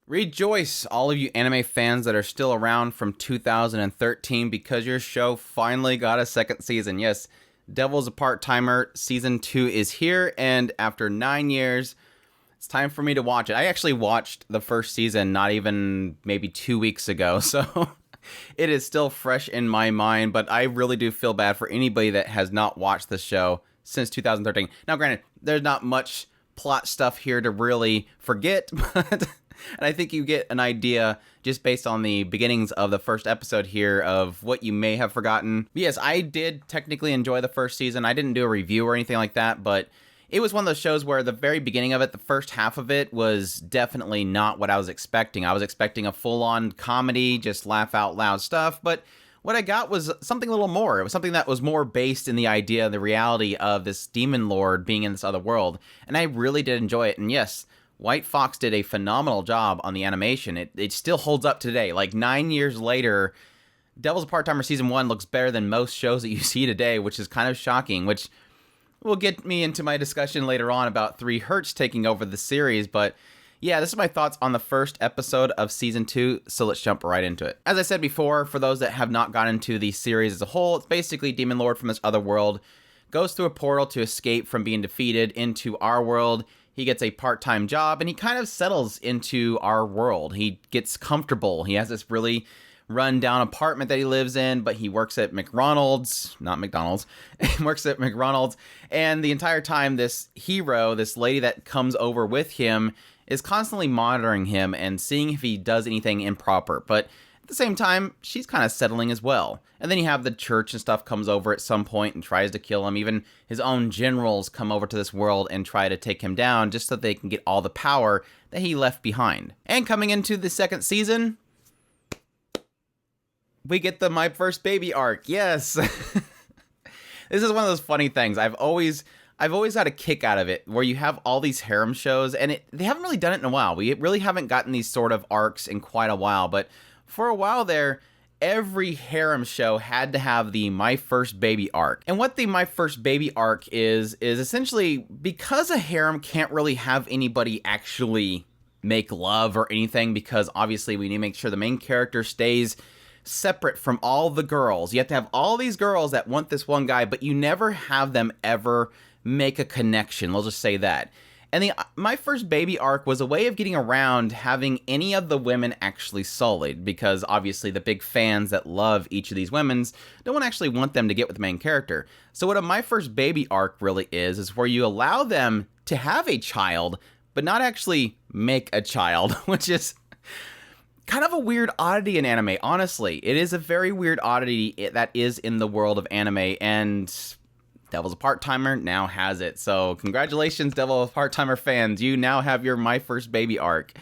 Rejoice, all of you anime fans that are still around from 2013, because your show finally got a second season. Yes, Devil's a Part-Timer Season 2 is here, and after 9 years, it's time for me to watch it. I actually watched the first season not even maybe 2 weeks ago, so it is still fresh in my mind, but I really do feel bad for anybody that has not watched the show since 2013. Now, granted, there's not much plot stuff here to really forget, but... And I think you get an idea just based on the beginnings of the first episode here of what you may have forgotten. But yes, I did technically enjoy the first season. I didn't do a review or anything like that, but it was one of those shows where the very beginning of it, the first half of it, was definitely not what I was expecting. I was expecting a full-on comedy, just laugh out loud stuff, but what I got was something a little more. It was something that was more based in the idea, the reality of this demon lord being in this other world, and I really did enjoy it. And yes, White Fox did a phenomenal job on the animation. It still holds up today. Like 9 years later, Devil's a Part-Timer Season 1 looks better than most shows that you see today, which is kind of shocking, which will get me into my discussion later on about 3 Hertz taking over the series. But yeah, this is my thoughts on the first episode of Season 2, so let's jump right into it. As I said before, for those that have not gotten into the series as a whole, it's basically Demon Lord from this other world goes through a portal to escape from being defeated into our world. He gets a part-time job, and he kind of settles into our world. He gets comfortable. He has this really run-down apartment that he lives in, but he works at McDonald's, not McDonald's. He works at McDonald's, and the entire time, this hero, this lady that comes over with him, is constantly monitoring him and seeing if he does anything improper. But at the same time, she's kind of settling as well. And then you have the church and stuff comes over at some point and tries to kill him. Even his own generals come over to this world and try to take him down just so they can get all the power that he left behind. And coming into the second season, we get the My First Baby arc. Yes. This is one of those funny things. I've always had a kick out of it, where you have all these harem shows, and they haven't really done it in a while. We really haven't gotten these sort of arcs in quite a while, but for a while there, every harem show had to have the My First Baby arc. And what the My First Baby arc is essentially, because a harem can't really have anybody actually make love or anything, because obviously we need to make sure the main character stays separate from all the girls. You have to have all these girls that want this one guy, but you never have them ever make a connection. We'll just say that. And the My First Baby arc was a way of getting around having any of the women actually sullied, because obviously the big fans that love each of these women's don't actually want them to get with the main character. So what a My First Baby arc really is where you allow them to have a child, but not actually make a child, which is kind of a weird oddity in anime, honestly. It is a very weird oddity that is in the world of anime, and Devil's a Part-Timer now has it. So congratulations, Devil's a Part-Timer fans. You now have your My First Baby arc.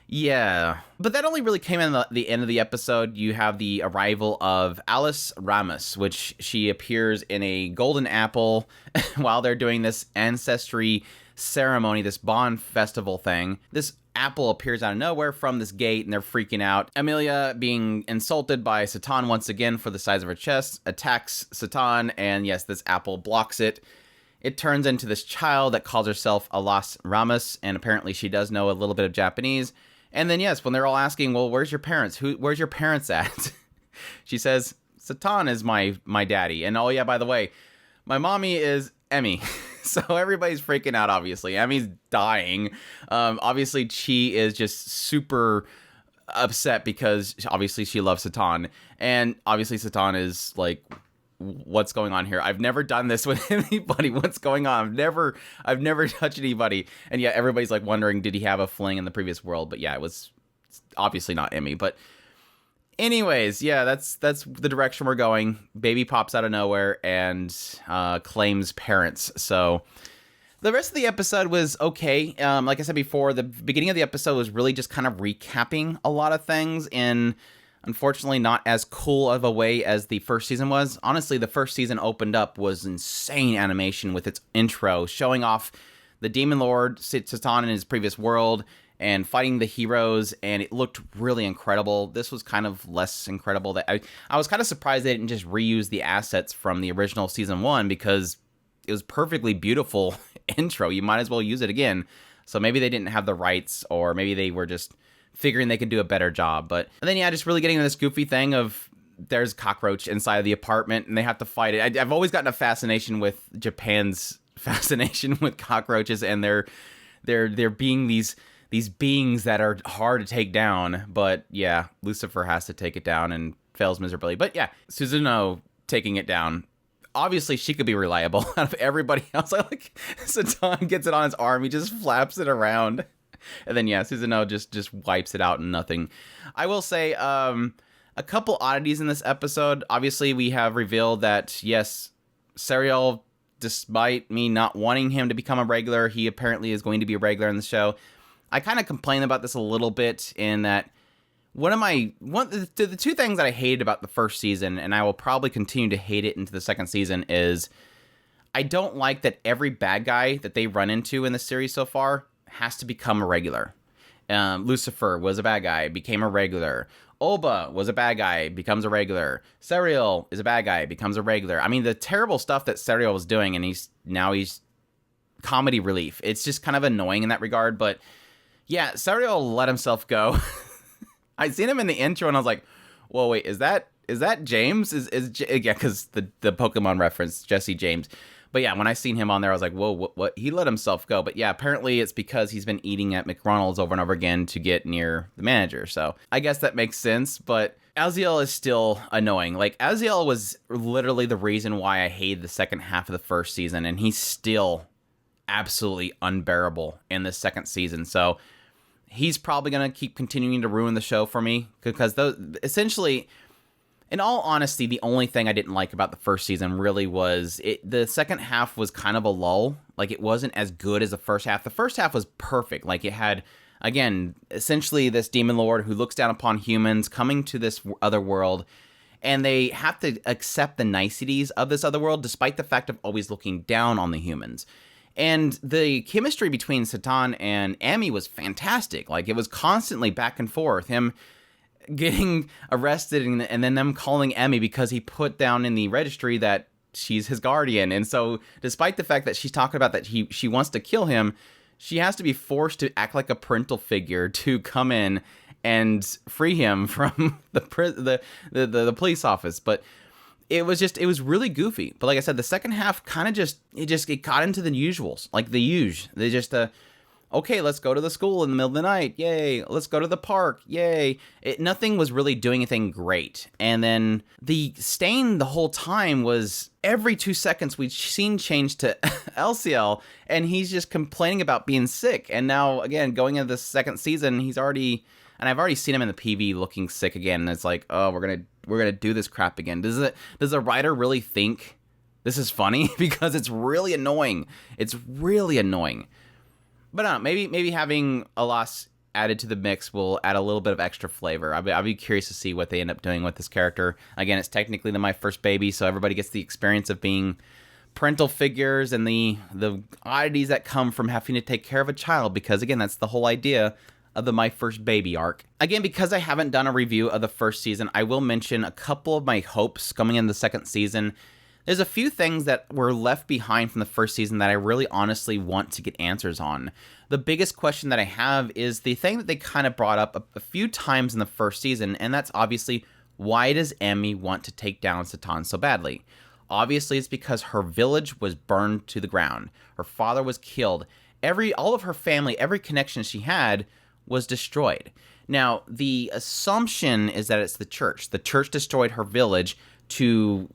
Yeah. But that only really came in the end of the episode. You have the arrival of Alice Ramus, which she appears in a golden apple while they're doing this ancestry ceremony, this Bond festival thing. This apple appears out of nowhere from this gate, and they're freaking out. Amelia, being insulted by Satan once again for the size of her chest, attacks Satan, and yes, this apple blocks it. It turns into this child that calls herself Alas Ramus, and apparently she does know a little bit of Japanese. And then yes, when they're all asking, well, where's your parents? Where's your parents at? She says, Satan is my daddy. And oh yeah, by the way, my mommy is Emmy. So everybody's freaking out, obviously. Emmy's dying. Obviously, Chi is just super upset because obviously she loves Satan. And obviously Satan is like, what's going on here? I've never done this with anybody. What's going on? I've never touched anybody. And yeah, everybody's like wondering, did he have a fling in the previous world? But yeah, it was obviously not Emmy. But anyways, yeah, that's the direction we're going. Baby pops out of nowhere and claims parents. So the rest of the episode was okay. Like I said before, the beginning of the episode was really just kind of recapping a lot of things in, unfortunately, not as cool of a way as the first season was. Honestly, the first season opened up was insane animation with its intro, showing off the Demon Lord, Satan in his previous world, and fighting the heroes, and it looked really incredible. This was kind of less incredible. That I was kind of surprised they didn't just reuse the assets from the original season 1, because it was perfectly beautiful intro. You might as well use it again. So maybe they didn't have the rights, or maybe they were just figuring they could do a better job. But and then, yeah, just really getting into this goofy thing of there's a cockroach inside of the apartment and they have to fight it. I've always gotten a fascination with Japan's fascination with cockroaches, and they're being these beings that are hard to take down. But yeah, Lucifer has to take it down and fails miserably. But yeah, Suzuno taking it down. Obviously, she could be reliable out of everybody else. I like Satan gets it on his arm. He just flaps it around. And then, yeah, Suzuno just wipes it out and nothing. I will say a couple oddities in this episode. Obviously, we have revealed that, yes, Serial, despite me not wanting him to become a regular, he apparently is going to be a regular in the show. I kind of complain about this a little bit in that the two things that I hated about the first season, and I will probably continue to hate it into the second season, is I don't like that every bad guy that they run into in the series so far has to become a regular. Lucifer was a bad guy, became a regular. Oba was a bad guy, becomes a regular. Serial is a bad guy, becomes a regular. I mean, the terrible stuff that Serial was doing, and he's comedy relief. It's just kind of annoying in that regard, but yeah, Serial let himself go. I seen him in the intro, and I was like, "Whoa, wait, is that James? Yeah, because the Pokemon reference, Jesse James." But yeah, when I seen him on there, I was like, "Whoa, what? He let himself go." But yeah, apparently it's because he's been eating at McDonald's over and over again to get near the manager. So I guess that makes sense. But Aziel is still annoying. Like, Aziel was literally the reason why I hated the second half of the first season, and he's still absolutely unbearable in the second season. So he's probably going to keep continuing to ruin the show for me, because essentially, in all honesty, the only thing I didn't like about the first season really was the second half was kind of a lull. Like, it wasn't as good as the first half. The first half was perfect. Like, it had, again, essentially this demon lord who looks down upon humans coming to this other world, and they have to accept the niceties of this other world despite the fact of always looking down on the humans. And the chemistry between Satan and Amy was fantastic. Like, it was constantly back and forth. Him getting arrested and then them calling Amy because he put down in the registry that she's his guardian. And so despite the fact that she's talking about that she wants to kill him, she has to be forced to act like a parental figure to come in and free him from the police office. But it was really goofy. But like I said, the second half kind of it got into the usuals, like the usual. They just okay, let's go to the school in the middle of the night, yay. Let's go to the park, yay. Nothing was really doing anything great. And then the stain the whole time was every 2 seconds we'd seen change to LCL, and he's just complaining about being sick. And now, again, going into the second season, I've already seen him in the PV looking sick again. And it's like, oh, we're gonna do this crap again. Does the writer really think this is funny? Because it's really annoying. It's really annoying. But I don't know, maybe having a loss added to the mix will add a little bit of extra flavor. I'll be curious to see what they end up doing with this character. Again, it's technically my first baby, so everybody gets the experience of being parental figures and the oddities that come from having to take care of a child, because, again, that's the whole idea of the My First Baby arc. Again, because I haven't done a review of the first season, I will mention a couple of my hopes coming in the second season. There's a few things that were left behind from the first season that I really honestly want to get answers on. The biggest question that I have is the thing that they kind of brought up a few times in the first season, and that's obviously, why does Emmy want to take down Satan so badly? Obviously, it's because her village was burned to the ground. Her father was killed. All of her family, every connection she had was destroyed. Now, the assumption is that it's the church. The church destroyed her village to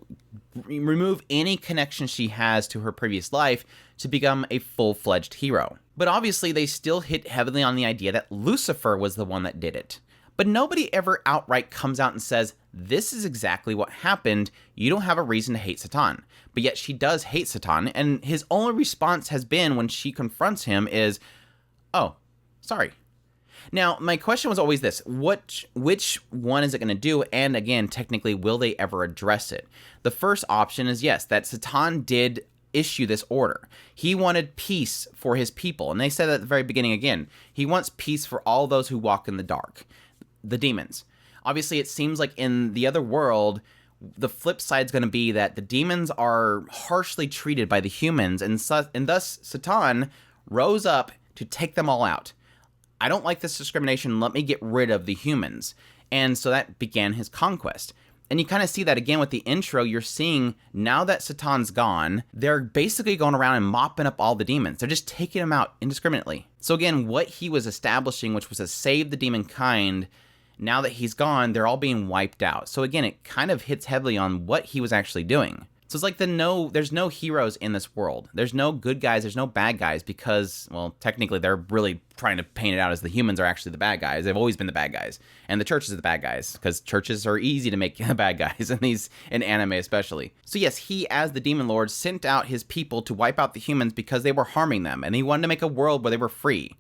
remove any connection she has to her previous life to become a full-fledged hero. But obviously, they still hit heavily on the idea that Lucifer was the one that did it. But nobody ever outright comes out and says, this is exactly what happened, you don't have a reason to hate Satan. But yet she does hate Satan, and his only response has been, when she confronts him, is, oh, sorry. Now, my question was always this: which one is it going to do? And again, technically, will they ever address it? The first option is yes, that Satan did issue this order. He wanted peace for his people. And they said at the very beginning again, he wants peace for all those who walk in the dark, the demons. Obviously, it seems like in the other world, the flip side is going to be that the demons are harshly treated by the humans, and thus Satan rose up to take them all out. I don't like this discrimination. Let me get rid of the humans. And so that began his conquest. And you kind of see that again with the intro. You're seeing now that Satan's gone, they're basically going around and mopping up all the demons. They're just taking them out indiscriminately. So again, what he was establishing, which was to save the demon kind, now that he's gone, they're all being wiped out. So again, it kind of hits heavily on what he was actually doing. So it's like there's no heroes in this world. There's no good guys, there's no bad guys because, well, technically they're really trying to paint it out as the humans are actually the bad guys. They've always been the bad guys. And the churches are the bad guys because churches are easy to make the bad guys in anime especially. So yes, he as the demon lord sent out his people to wipe out the humans because they were harming them and he wanted to make a world where they were free.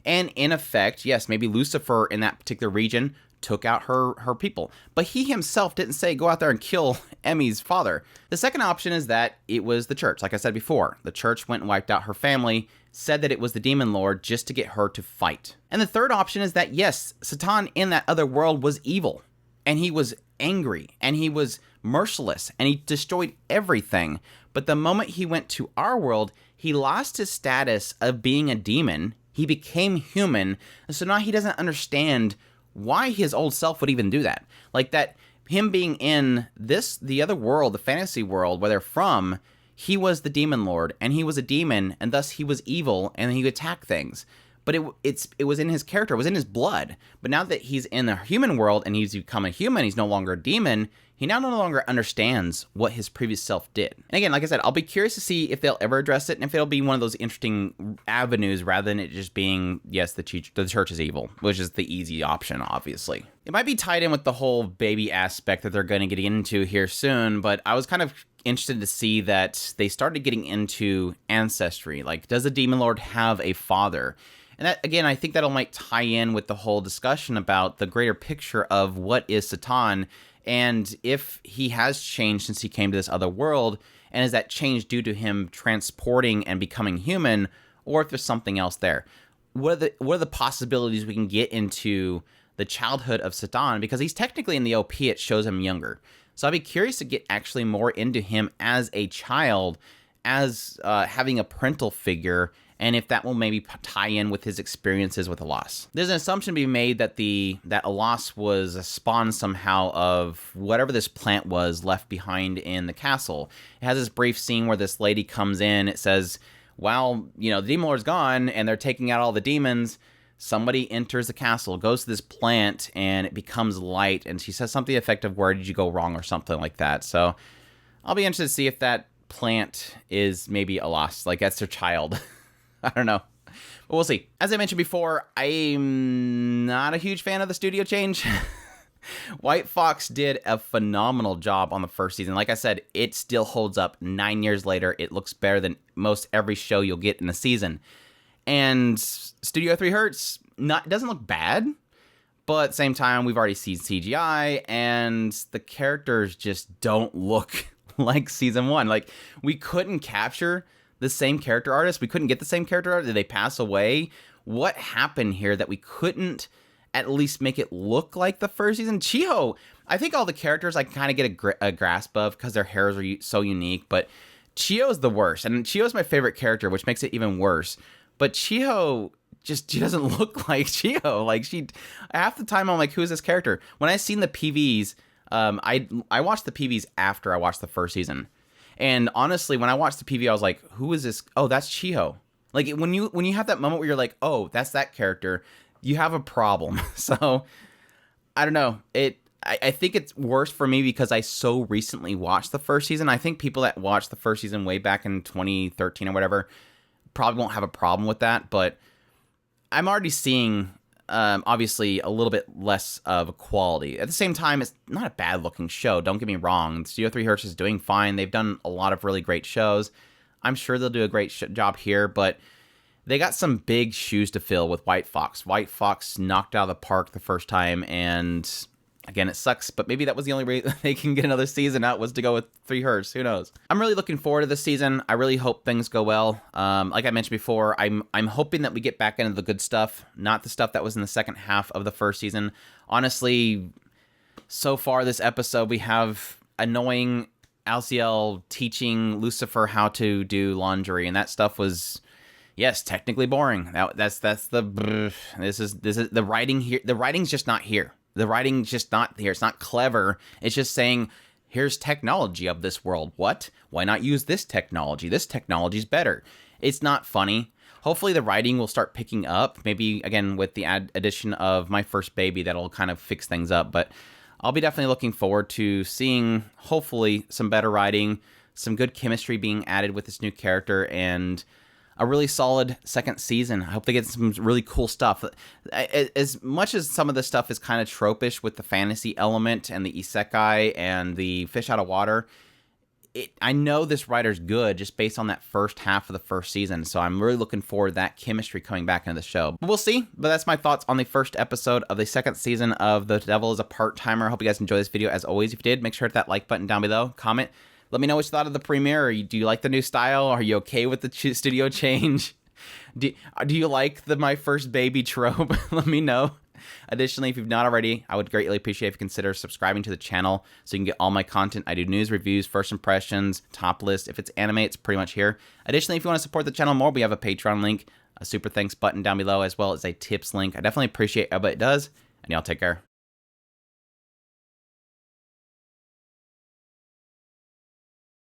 And in effect, yes, maybe Lucifer in that particular region took out her people. But he himself didn't say, go out there and kill Emmy's father. The second option is that it was the church. Like I said before, the church went and wiped out her family, said that it was the demon lord just to get her to fight. And the third option is that, yes, Satan in that other world was evil. And he was angry. And he was merciless. And he destroyed everything. But the moment he went to our world, he lost his status of being a demon. He became human. And so now he doesn't understand why his old self would even do that. Like that, him being in the other world, the fantasy world where they're from, he was the demon lord and he was a demon and thus he was evil and he would attack things. But it was in his character, it was in his blood. But now that he's in the human world and he's become a human, he's no longer a demon, he now no longer understands what his previous self did. And again, like I said, I'll be curious to see if they'll ever address it and if it'll be one of those interesting avenues rather than it just being, yes, the church is evil, which is the easy option, obviously. It might be tied in with the whole baby aspect that they're going to get into here soon, but I was kind of interested to see that they started getting into ancestry. Like, does the demon lord have a father? And that, again, I think that'll might tie in with the whole discussion about the greater picture of what is Satan and if he has changed since he came to this other world, and is that change due to him transporting and becoming human, or if there's something else there. What are the possibilities we can get into the childhood of Satan? Because he's technically in the OP, it shows him younger. So I'd be curious to get actually more into him as a child, as having a parental figure, and if that will maybe tie in with his experiences with Alas. There's an assumption to be made that that Alas was a spawn somehow of whatever this plant was left behind in the castle. It has this brief scene where this lady comes in. It says, well, the demon lord's gone and they're taking out all the demons. Somebody enters the castle, goes to this plant, and it becomes light. And she says something effective, where did you go wrong, or something like that. So I'll be interested to see if that plant is maybe Alas, like that's their child. I don't know. But we'll see. As I mentioned before, I'm not a huge fan of the studio change. White Fox did a phenomenal job on the first season. Like I said, it still holds up 9 years later. It looks better than most every show you'll get in a season. And Studio 3 Hertz doesn't look bad, but at the same time, we've already seen CGI, and the characters just don't look like season 1. Like, we couldn't capture the same character artist. We couldn't get the same character artist. Did they pass away? What happened here that we couldn't at least make it look like the first season? Chiho, I think all the characters I kind of get a grasp of because their hairs are so unique, but Chiho is the worst. And Chiho is my favorite character, which makes it even worse. But Chiho, she doesn't look like Chiho. Like, half the time I'm like, who is this character? When I seen the PVs, I watched the PVs after I watched the first season. And honestly, when I watched the PV, I was like, who is this? Oh, that's Chiho. Like, when you have that moment where you're like, oh, that's that character, you have a problem. So, I don't know. I think it's worse for me because I so recently watched the first season. I think people that watched the first season way back in 2013 or whatever probably won't have a problem with that. But I'm already seeing, obviously, a little bit less of a quality. At the same time, it's not a bad-looking show. Don't get me wrong. Studio 3 Hertz is doing fine. They've done a lot of really great shows. I'm sure they'll do a great job here, but they got some big shoes to fill with White Fox. White Fox knocked out of the park the first time, and again, it sucks, but maybe that was the only way they can get another season out was to go with 3 Hertz. Who knows? I'm really looking forward to this season. I really hope things go well. Like I mentioned before, I'm hoping that we get back into the good stuff, not the stuff that was in the second half of the first season. Honestly, so far this episode, we have annoying Alciel teaching Lucifer how to do laundry, and that stuff was, Yes, technically boring. That's the this is the writing here. The writing's just not here. The writing's just not here. It's not clever. It's just saying, here's technology of this world. What? Why not use this technology? This technology's better. It's not funny. Hopefully the writing will start picking up. Maybe, again, with the addition of My First Baby, that'll kind of fix things up. But I'll be definitely looking forward to seeing, hopefully, some better writing, some good chemistry being added with this new character, and a really solid second season. I hope they get some really cool stuff. As much as some of this stuff is kind of tropish with the fantasy element and the isekai and the fish out of water, I know this writer's good just based on that first half of the first season, so I'm really looking forward to that chemistry coming back into the show. But we'll see, but that's my thoughts on the first episode of the second season of The Devil is a Part-Timer. I hope you guys enjoyed this video. As always, if you did, make sure to hit that like button down below, comment. Let me know what you thought of the premiere. Do you like the new style? Are you okay with the studio change? Do you like the My First Baby trope? Let me know. Additionally, if you've not already, I would greatly appreciate if you consider subscribing to the channel so you can get all my content. I do news, reviews, first impressions, top list. If it's anime, it's pretty much here. Additionally, if you want to support the channel more, we have a Patreon link, a super thanks button down below, as well as a tips link. I definitely appreciate everybody it does, and y'all take care.